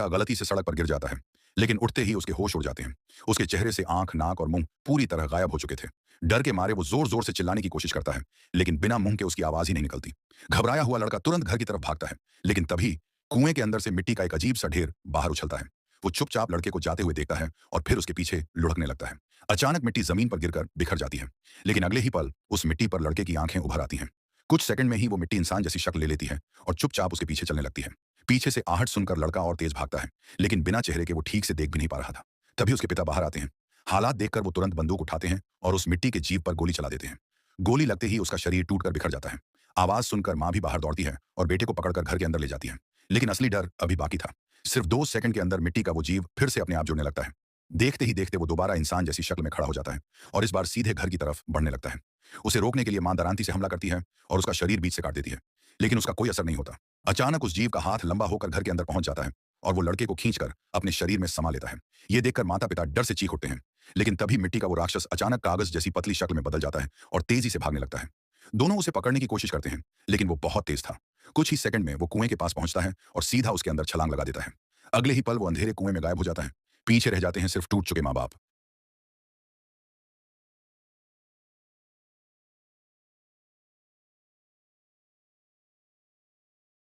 लड़का गलती से सड़क पर गिर जाता है, लेकिन उठते ही उसके होश उड़ जाते हैं। उसके चेहरे से आंख, नाक और मुंह पूरी तरह गायब हो चुके थे। डर के मारे वो जोर-जोर से चिल्लाने की कोशिश करता है, लेकिन बिना मुंह के उसकी आवाज ही नहीं निकलती। घबराया हुआ लड़का तुरंत घर की तरफ भागता है, लेकिन तभी कुएं के अंदर से मिट्टी का एक अजीब-सा ढेर बाहर उछलता है। वो चुपचाप लड़के को जाते हुए देखता है और फिर उसके पीछे लुढ़कने लगता है। अचानक मिट्टी जमीन पर गिरकर बिखर जाती है, लेकिन अगले ही पल उस मिट्टी पर लड़के की आंखें उभर आती हैं। कुछ सेकंड में ही वो मिट्टी इंसान जैसी शक्ल ले लेती है और चुपचाप उसके पीछे चलने लगती है। पीछे से आहट सुनकर लड़का और तेज भागता है, लेकिन बिना चेहरे के वो ठीक से देख भी नहीं पा रहा था। तभी उसके पिता बाहर आते हैं। हालात देखकर वो तुरंत बंदूक उठाते हैं और उस मिट्टी के जीप पर गोली चला देते हैं। गोली लगते ही उसका शरीर टूटकर बिखर जाता है। आवाज सुनकर मां भी बाहर दौड़ती है और बेटे को पकड़कर घर के अंदर ले जाती है। लेकिन असली डर अभी बाकी था। सिर्फ 2 सेकंड के अंदर मिट्टी का वो जीव फिर से अपने आप जुड़ने लगता है। देखते ही देखते वो दोबारा इंसान जैसी शक्ल में खड़ा हो जाता है और इस बार सीधे घर की तरफ बढ़ने लगता है। उसे रोकने के लिए मां दरांती से हमला करती है और उसका शरीर बीच से काट देती है, लेकिन उसका कोई असर नहीं होता। अचानक उस जीव का हाथ लंबा होकर घर के अंदर पहुंच जाता है और वो लड़के को खींचकर अपने शरीर में समा लेता है। ये देखकर माता पिता डर से चीख उठते हैं, लेकिन तभी मिट्टी का वो राक्षस अचानक कागज जैसी पतली शक्ल में बदल जाता है और तेजी से भागने लगता है। दोनों उसे पकड़ने की कोशिश करते हैं, लेकिन वो बहुत तेज था। कुछ ही सेकंड में वो कुएं के पास पहुंचता है और सीधा उसके अंदर छलांग लगा देता है। अगले ही पल वो अंधेरे कुएं में गायब हो जाता है। पीछे रह जाते हैं सिर्फ टूट चुके माँ बाप।